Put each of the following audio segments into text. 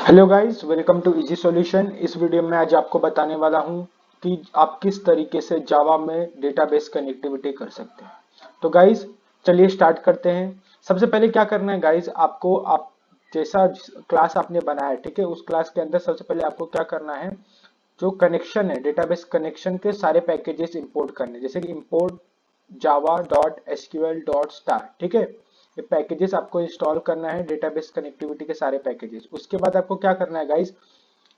Hello guys, welcome to easy solution. इस video में आज आपको बताने वाला हूं कि आप किस तरीके से जावा में डेटाबेस कनेक्टिविटी कर सकते हैं। तो गाइस चलिए स्टार्ट करते हैं। सबसे पहले क्या करना है गाइस, आपको आप जैसा क्लास आपने बनाया है, ठीक है, उस क्लास के अंदर सबसे पहले आपको क्या करना है, जो कनेक्शन है डेटाबेस कनेक्शन के सारे पैकेजेस इंपोर्ट करने, जैसे कि इंपोर्ट java.sql.star, ठीक है। ये पैकेजेस आपको इंस्टॉल करना है, डेटाबेस कनेक्टिविटी के सारे पैकेजेस। उसके बाद आपको क्या करना है गाइस,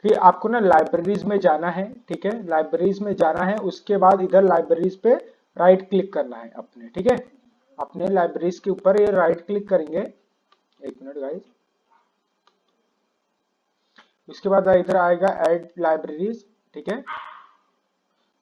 कि आपको ना लाइब्रेरीज में जाना है, ठीक है, लाइब्रेरीज में जाना है। उसके बाद इधर लाइब्रेरीज पे राइट क्लिक करना है अपने, ठीक है, अपने लाइब्रेरीज के ऊपर ये राइट क्लिक करेंगे। एक मिनट गाइस। उसके बाद इधर आएगा ऐड लाइब्रेरीज, ठीक है।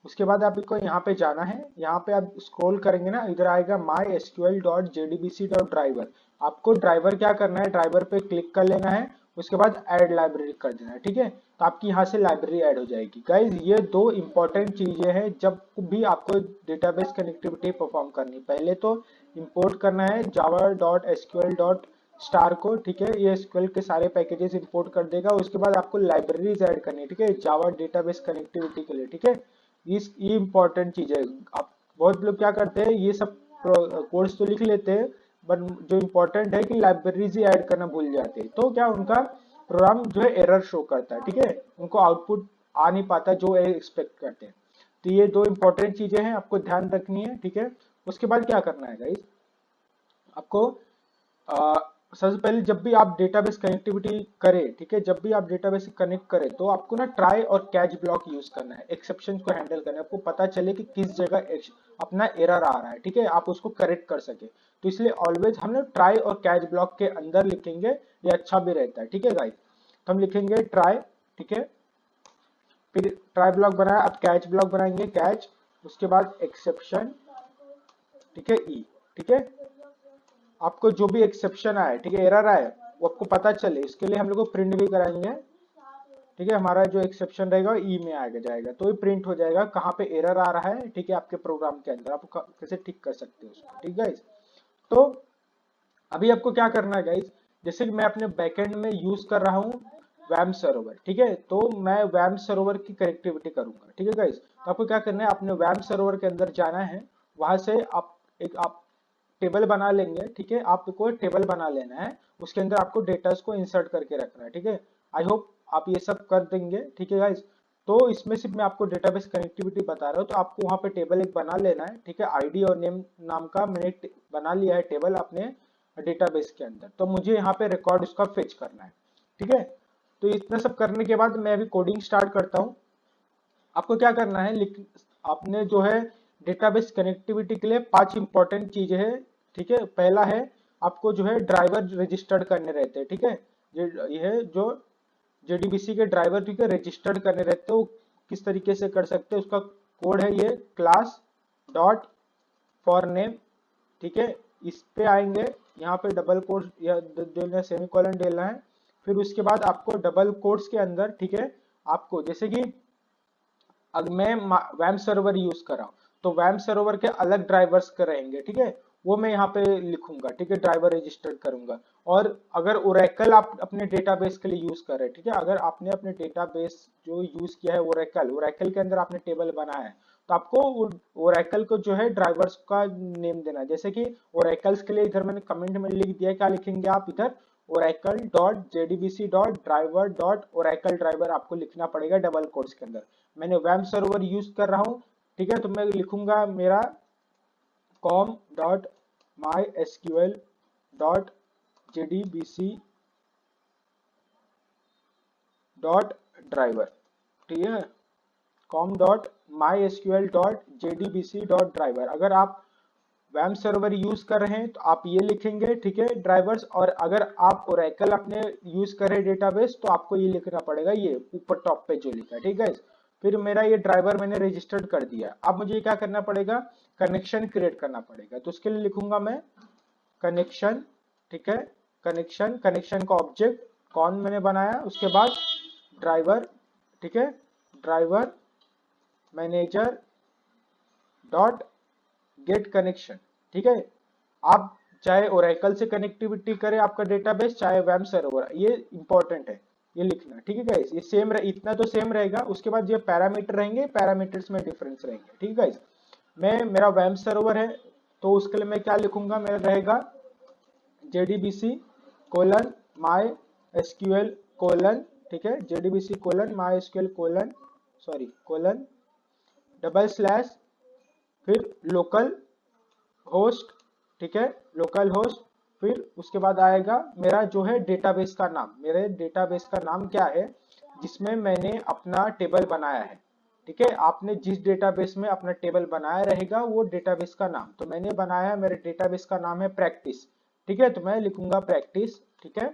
उसके बाद आपको यहाँ पे जाना है, यहाँ पे आप स्क्रॉल करेंगे ना, इधर आएगा mysql.jdbc.driver। आपको ड्राइवर क्या करना है, ड्राइवर पे क्लिक कर लेना है। उसके बाद ऐड लाइब्रेरी कर देना है, ठीक है। तो आपकी यहाँ से लाइब्रेरी ऐड हो जाएगी। गाइज ये दो इंपॉर्टेंट चीजें हैं जब भी आपको डेटाबेस कनेक्टिविटी परफॉर्म करनी। पहले तो इंपोर्ट करना है java.sql.star को, ठीक है, ये एसक्यूएल के सारे पैकेजेस इंपोर्ट कर देगा। उसके बाद आपको लाइब्रेरीज ऐड करनी है, ठीक है, जावा डेटाबेस कनेक्टिविटी के लिए, ठीक है। ये इंपॉर्टेंट चीज है। आप बहुत लोग क्या करते हैं, ये सब कोड्स तो लिख लेते हैं, बट जो इंपॉर्टेंट है कि लाइब्रेरीज ही ऐड करना भूल जाते हैं, तो क्या उनका प्रोग्राम जो है एरर शो करता है, ठीक है, उनको आउटपुट आ नहीं पाता जो एक्सपेक्ट करते हैं। तो ये दो इंपॉर्टेंट चीजें हैं, आपको ध्यान रखनी है, ठीक है। उसके बाद क्या करना है गाइस, आपको सबसे पहले जब भी आप डेटाबेस कनेक्टिविटी करें, ठीक है, जब भी आप डेटाबेस से कनेक्ट करें तो आपको ना ट्राई और कैच ब्लॉक यूज करना है, एक्सेप्शन को हैंडल करना है। आपको पता चले कि किस जगह अपना एरर आ रहा है, ठीक है, आप उसको करेक्ट कर सके। तो इसलिए ऑलवेज हम लोग ट्राई और कैच ब्लॉक के अंदर लिखेंगे, ये अच्छा भी रहता है, ठीक है गाइस। तो हम लिखेंगे ट्राई, ठीक है, फिर ट्राई ब्लॉक बनाया, अब कैच ब्लॉक बनाएंगे, कैच, उसके बाद एक्सेप्शन, ठीक है, ई, ठीक है। आपको जो भी एक्सेप्शन आए, ठीक है, एरर आए, वो आपको पता चले, इसके लिए हम लोग को प्रिंट भी कराएंगे, ठीक है। हमारा जो एक्सेप्शन रहेगा ई में आएगा जाएगा, तो ये प्रिंट हो जाएगा कहाँ पे एरर आ रहा है, ठीक है, आपके प्रोग्राम के अंदर आप कैसे ठीक कर सकते हो उसको, ठीक है। तो अभी आपको क्या करना है गाइस, जैसे कि मैं अपने बैकएंड में यूज कर रहा हूँ वैम सरोवर, ठीक है, तो मैं वैम सरोवर की कनेक्टिविटी करूंगा, ठीक है गाइस। तो आपको क्या करना है, अपने वैम सरोवर के अंदर जाना है, वहां से आप टेबल बना लेंगे, ठीक है, आपको टेबल बना लेना है, उसके अंदर आपको डेटा को इंसर्ट करके रखना है, ठीक है। आई होप आप ये सब कर देंगे, ठीक है गाइस। तो इसमें सिर्फ मैं आपको डेटाबेस कनेक्टिविटी बता रहा हूँ, तो आपको वहां पे टेबल एक बना लेना है, ठीक है, आईडी और नेम नाम का मैंने बना लिया है टेबल अपने डेटाबेस के अंदर। तो मुझे यहाँ पे रिकॉर्ड उसका फेच करना है, ठीक है। तो इतना सब करने के बाद मैं अभी कोडिंग स्टार्ट करता हूँ। आपको क्या करना है, आपने जो है डेटाबेस कनेक्टिविटी के लिए 5 इंपॉर्टेंट चीजें है, ठीक है। पहला है, आपको जो है ड्राइवर रजिस्टर्ड करने रहते हैं, ठीक है। ये है जो जेडीबीसी के ड्राइवर, ठीक है, रजिस्टर्ड करने रहते हो। किस तरीके से कर सकते हैं, उसका कोड है ये क्लास डॉट फॉर नेम, ठीक है। इस पे आएंगे, यहाँ पे डबल कोट्स या देना, सेमीकोलन देना है। फिर उसके बाद आपको डबल कोट्स के अंदर, ठीक है, आपको जैसे कि अब मैं वैम सर्वर यूज कर रहा हूँ, तो वैम सर्वर के अलग ड्राइवर्स के रहेंगे, ठीक है, वो मैं यहाँ पे लिखूंगा, ठीक है, ड्राइवर रजिस्टर्ड करूंगा। और अगर ओरेकल आप अपने डेटाबेस के लिए यूज कर रहे हैं, ठीक है, अगर आपने अपने डेटाबेस जो यूज किया है ओरेकल, ओरेकल के अंदर आपने टेबल बनाया है, तो आपको ओरेकल को जो है ड्राइवर्स का नेम देना है। जैसे कि ओरेकल्स के लिए इधर मैंने कमेंट में लिख दिया, क्या लिखेंगे आप इधर, oracle.jdbc.driver.oracle ड्राइवर आपको लिखना पड़ेगा डबल कोट्स के अंदर। मैंने वेब सर्वर यूज कर रहा हूं, ठीक है, तो मैं लिखूंगा मेरा com.mysql.jdbc.driver, ठीक है, com.mysql.jdbc.driver। अगर आप वैम सर्वर यूज कर रहे हैं तो आप ये लिखेंगे, ठीक है, ड्राइवर्स। और अगर आप ओरेकल अपने यूज कर रहे हैं डेटाबेस, तो आपको ये लिखना पड़ेगा, ये ऊपर टॉप पे जो लिखा है, ठीक है। फिर मेरा ये ड्राइवर मैंने रजिस्टर्ड कर दिया। अब मुझे क्या करना पड़ेगा, कनेक्शन क्रिएट करना पड़ेगा। तो उसके लिए लिखूंगा मैं कनेक्शन, ठीक है, कनेक्शन, कनेक्शन का ऑब्जेक्ट कौन मैंने बनाया, उसके बाद ड्राइवर, ठीक है, driver manager dot get connection, ठीक है। आप चाहे ओरेकल से कनेक्टिविटी करें आपका डेटाबेस, चाहे वेब सर्वर, ये इंपॉर्टेंट है, ये लिखना, ठीक है गाइस। ये सेम इतना तो सेम रहेगा। उसके बाद ये पैरामीटर रहेंगे, पैरामीटर्स में डिफरेंस रहेंगे, ठीक है गाइस। मेरा वेब सर्वर है तो उसके लिए मैं क्या लिखूंगा, मेरा रहेगा JDBC colon my SQL colon, ठीक है, JDBC colon my SQL colon colon double slash फिर लोकल होस्ट, ठीक है, लोकल होस्ट। फिर उसके बाद आएगा मेरा जो है डेटाबेस का नाम, मेरे डेटाबेस का नाम क्या है जिसमें मैंने अपना टेबल बनाया है, ठीक है। आपने जिस डेटाबेस में अपना टेबल बनाया रहेगा वो डेटाबेस का नाम, तो मैंने बनाया है, मेरे डेटाबेस का नाम है प्रैक्टिस, ठीक है, तो मैं लिखूंगा प्रैक्टिस, ठीक है।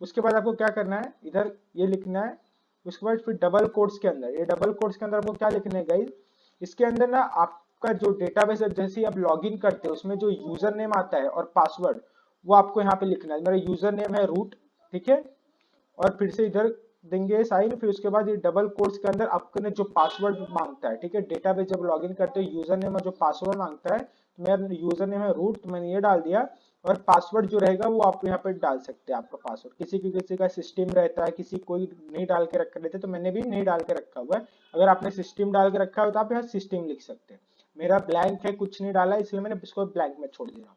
उसके बाद आपको क्या करना है, इधर ये लिखना है। उसके बाद फिर डबल कोट्स के अंदर, ये डबल कोट्स के अंदर आपको क्या लिखना है गाइस, इसके अंदर ना आपका जो डेटाबेस है, जैसे ही आप लॉगिन करते हैं उसमें जो यूजर नेम आता है और पासवर्ड, वो आपको यहाँ पे लिखना है। मेरा यूजर नेम है रूट, ठीक है, और फिर से इधर देंगे साइन। फिर उसके बाद ये डबल कोट्स के अंदर आपने जो पासवर्ड मांगता है, ठीक है, डेटाबेस जब लॉगिन करते हो यूजर नेम और जो पासवर्ड मांगता है, तो मेरा यूजर नेम है रूट, तो मैंने ये डाल दिया। और पासवर्ड जो रहेगा वो आप यहाँ पे डाल सकते हैं, आपका पासवर्ड। किसी का सिस्टम रहता है, किसी कोई नहीं डाल के रख लेते, तो मैंने भी नहीं डाल के रखा हुआ है। अगर आपने सिस्टम डाल के रखा हो तो आप यहाँ सिस्टम लिख सकते हैं। मेरा ब्लैंक है, कुछ नहीं डाला, इसलिए मैंने इसको ब्लैंक में छोड़ दिया,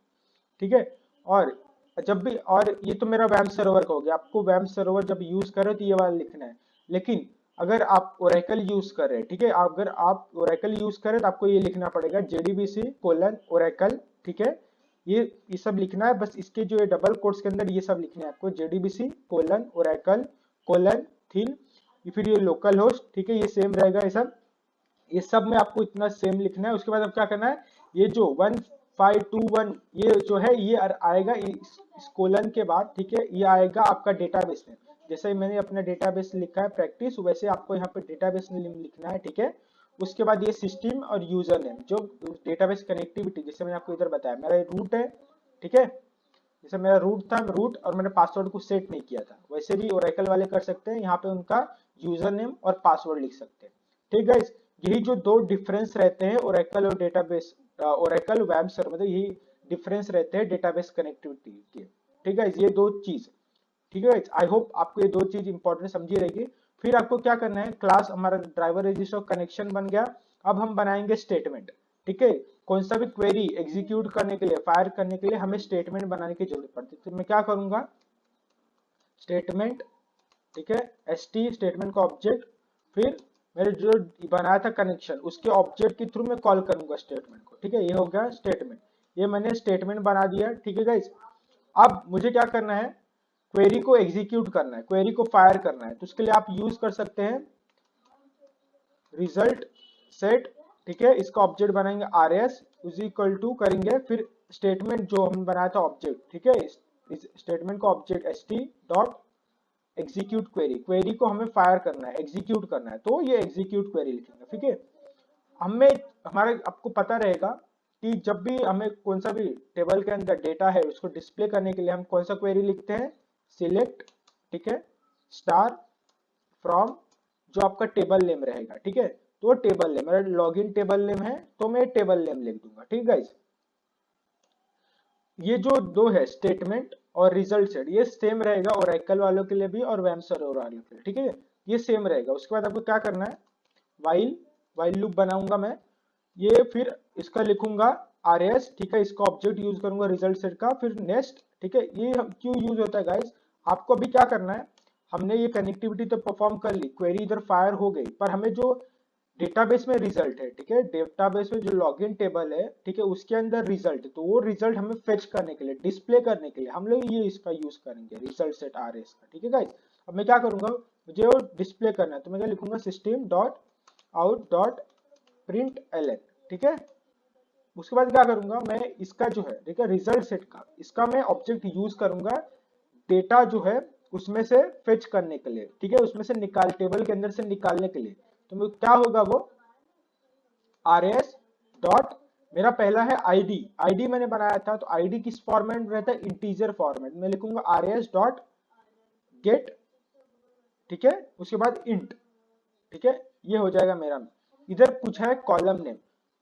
ठीक है। और जब भी, और ये तो मेरा वेब सर्वर का हो गया। आपको वेब सर्वर जब यूज करो तो ये वाला लिखना है। लेकिन अगर आप ओरेकल यूज कर रहे हैं, ठीक है, अगर आप ओरेकल यूज करें तो आपको ये लिखना पड़ेगा JDBC कोलन ओरेकल, ठीक है। ये सब लिखना है, बस इसके जो है डबल कोट्स के अंदर ये सब लिखना है आपको, JDBC colon Oracle colon thin, फिर ये लोकल होस्ट, ठीक है, ये सेम रहेगा ये सब में आपको इतना सेम लिखना है। उसके बाद अब क्या करना है, ये जो 1521 ये जो है ये आएगा इस कोलन के बाद, ठीक है, ये आएगा आपका डेटाबेस में। जैसे मैंने अपना डेटाबेस लिखा है प्रैक्टिस, वैसे आपको यहाँ पे डेटाबेस नेम लिखना है, ठीक है। उसके बाद ये सिस्टम और यूजर नेम, जो डेटाबेस कनेक्टिविटी, जैसे मैंने आपको इधर बताया मेरा रूट है, ठीक है, जैसे मेरा रूट था, रूट, और मैंने पासवर्ड को सेट नहीं किया था, वैसे भी ओरेकल वाले कर सकते हैं। यहाँ पे उनका यूजर नेम और पासवर्ड लिख सकते हैं, ठीक है। यही जो दो डिफरेंस रहते हैं ओरेकल और डेटाबेस, ओरेकल वेब सर्वर, मतलब यही डिफरेंस रहते हैं डेटाबेस कनेक्टिविटी के, ठीक है, ये दो चीज, ठीक है। आई होप आपको ये दो चीज इंपॉर्टेंट समझी रहेगी। फिर आपको क्या करना है, क्लास हमारा ड्राइवर रजिस्टर कनेक्शन बन गया। अब हम बनाएंगे स्टेटमेंट, ठीक है। कौन सा भी क्वेरी एग्जीक्यूट करने के लिए, फायर करने के लिए हमें स्टेटमेंट बनाने की जरूरत पड़ती है। तो मैं क्या करूंगा, स्टेटमेंट, ठीक है, ST स्टेटमेंट का ऑब्जेक्ट, फिर मैंने जो बनाया था कनेक्शन उसके ऑब्जेक्ट के थ्रू मैं कॉल करूंगा स्टेटमेंट को, ठीक है। ये हो गया स्टेटमेंट, ये मैंने स्टेटमेंट बना दिया, ठीक है गाइस। अब मुझे क्या करना है, क्वेरी को एग्जीक्यूट करना है, क्वेरी को फायर करना है। तो उसके लिए आप यूज कर सकते हैं रिजल्ट सेट, ठीक है, इसका ऑब्जेक्ट बनाएंगे RS इज इक्वल टू करेंगे, फिर स्टेटमेंट जो हम बनाया था ऑब्जेक्ट, ठीक है, इस स्टेटमेंट का object ST dot execute query, query को हमें फायर करना है, एग्जीक्यूट करना है, तो ये एग्जीक्यूट क्वेरी लिखेंगे, ठीक है। हमें हमारे आपको पता रहेगा कि जब भी हमें कौन सा भी टेबल के अंदर डेटा है उसको डिस्प्ले करने के लिए हम कौन सा क्वेरी लिखते हैं, सिलेक्ट, ठीक है, स्टार फ्रॉम जो आपका टेबल नेम रहेगा, ठीक है। तो टेबल नेम, मेरा लॉगिन टेबल नेम है तो मैं टेबल नेम लिख दूंगा, ठीक गाइस। ये जो दो है स्टेटमेंट और रिजल्ट सेट, ये सेम रहेगा ओरेकल वालों के लिए भी और वेब सर्वर वालों के लिए, ठीक है, ये सेम रहेगा। उसके बाद आपको क्या करना है, वाइल लूप बनाऊंगा मैं, ये फिर इसका लिखूंगा RS, ठीक है, इसका ऑब्जेक्ट यूज करूंगा रिजल्ट सेट का, फिर नेक्स्ट, ठीक है। ये क्यों यूज होता है गाइस, आपको अभी क्या करना है, हमने ये कनेक्टिविटी तो परफॉर्म कर ली, क्वेरी इधर फायर हो गई, पर हमें जो डेटाबेस में रिजल्ट है, ठीक है, डेटाबेस में जो लॉगिन टेबल है, ठीक है, उसके अंदर रिजल्ट है, तो वो रिजल्ट हमें फेच करने के लिए, डिस्प्ले करने के लिए हम लोग ये इसका यूज करेंगे, रिजल्ट सेट RS का, ठीक है गाइस। अब मैं क्या करूंगा, मुझे वो डिस्प्ले करना है, तो मैं क्या लिखूंगा, system dot out dot print ln, ठीक है। उसके बाद क्या करूंगा मैं, इसका जो है, ठीक है, रिजल्ट सेट का, इसका मैं ऑब्जेक्ट यूज करूंगा डेटा जो है उसमें से फेच करने के लिए, ठीक है, उसमें से निकाल, टेबल के अंदर से निकालने के लिए। तो क्या होगा वो RS डॉट, मेरा पहला है आईडी मैंने बनाया था, तो आईडी किस फॉर्मेट में रहता है, इंटीजर फॉर्मेट में लिखूंगा RS डॉट गेट, ठीक है। उसके बाद इंट, ठीक है, ये हो जाएगा मेरा। इधर पूछा है कॉलम नेम,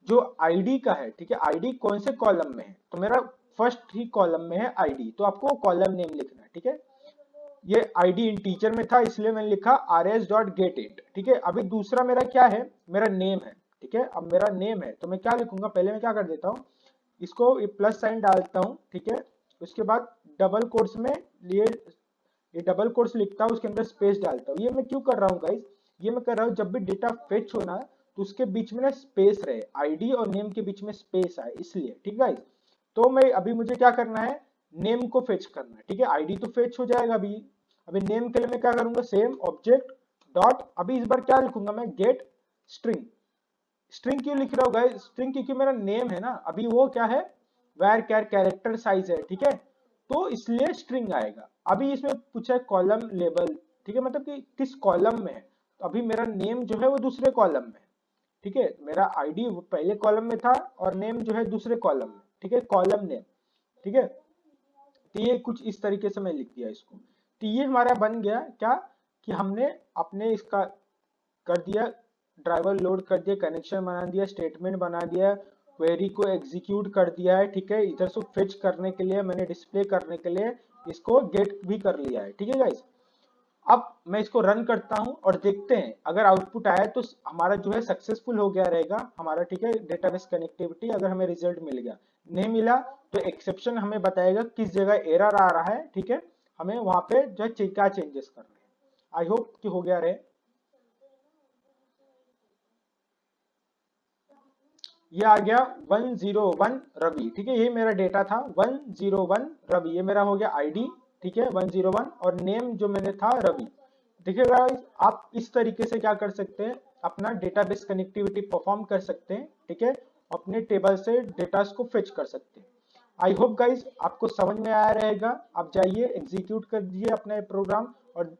जो आईडी का है, ठीक है, आईडी कौन से कॉलम में है, तो मेरा फर्स्ट ही कॉलम में है आईडी, तो आपको कॉलम नेम लिखना है, ठीक है। ये आईडी इंटीजर में था इसलिए मैंने लिखा rs.getInt। ठीक है, अभी दूसरा मेरा क्या है, मेरा नेम है। ठीक है, अब मेरा नेम है तो मैं क्या लिखूंगा, पहले मैं क्या कर देता हूँ, इसको प्लस साइन डालता हूँ। ठीक है, उसके बाद डबल कोट्स में ये डबल कोट्स लिखता हूँ, उसके अंदर स्पेस डालता हूँ। ये मैं क्यों कर रहा हूँ गाइस, ये मैं कर रहा हूँ जब भी डेटा फेच होना तो उसके बीच में ना स्पेस रहे, आईडी और नेम के बीच में स्पेस आए इसलिए। ठीक है गाइस, तो मैं अभी मुझे क्या करना है, नेम को फेच करना है। ठीक है, आईडी तो फेच हो जाएगा अभी। अभी नेम के लिए मैं क्या करूंगा, सेम ऑब्जेक्ट डॉट, अभी इस बार क्या लिखूंगा मैं, गेट स्ट्रिंग। स्ट्रिंग क्यों लिख रहा हूँ गाइस, स्ट्रिंग क्योंकि मेरा नेम है ना, अभी वो क्या है, वैर कैर कैरेक्टर साइज है। ठीक है, तो इसलिए स्ट्रिंग आएगा। अभी इसमें पूछा है कॉलम लेबल। ठीक है, मतलब कि किस कॉलम में है, तो अभी मेरा नेम जो है वो दूसरे कॉलम में है। ठीक है, मेरा आईडी पहले कॉलम में था और नेम जो है दूसरे कॉलम में। ठीक है, कॉलम नेम। ठीक है, तो ये कुछ इस तरीके से मैं लिख दिया इसको। तो ये हमारा बन गया क्या, कि हमने अपने इसका कर दिया, ड्राइवर लोड कर दिया, कनेक्शन बना दिया, स्टेटमेंट बना दिया, क्वेरी को एग्जीक्यूट कर दिया है। ठीक है, इधर से फेच करने के लिए मैंने डिस्प्ले करने के लिए इसको गेट भी कर लिया है। ठीक है गाइस, अब मैं इसको रन करता हूं और देखते हैं अगर आउटपुट आया तो हमारा जो है सक्सेसफुल हो गया रहेगा हमारा। ठीक है, डेटाबेस कनेक्टिविटी, अगर हमें रिजल्ट मिल गया, नहीं मिला तो एक्सेप्शन हमें बताएगा किस जगह एरर आ रहा है। ठीक है, हमें वहां पे जो है क्या चेंजेस करने हैं। आई होप कि हो गया रहे। ये आ गया 101 रवि। ठीक है, ये मेरा डेटा था 101 रवि, ये मेरा हो गया आईडी। ठीक है, 101 और नेम जो मैंने था रवि। देखिए गाइस, आप इस तरीके से क्या कर सकते हैं, अपना डेटाबेस कनेक्टिविटी परफॉर्म कर सकते हैं। ठीक है, अपने टेबल से डेटा को फेच कर सकते हैं। आई होप गाइस आपको समझ में आया रहेगा। आप जाइए एग्जीक्यूट कर दीजिए अपना प्रोग्राम और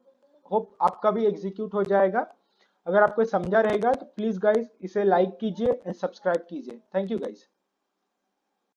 होप आपका भी एग्जीक्यूट हो जाएगा। अगर आपको समझा रहेगा तो प्लीज गाइस इसे लाइक कीजिए एंड सब्सक्राइब कीजिए। Thank you guys.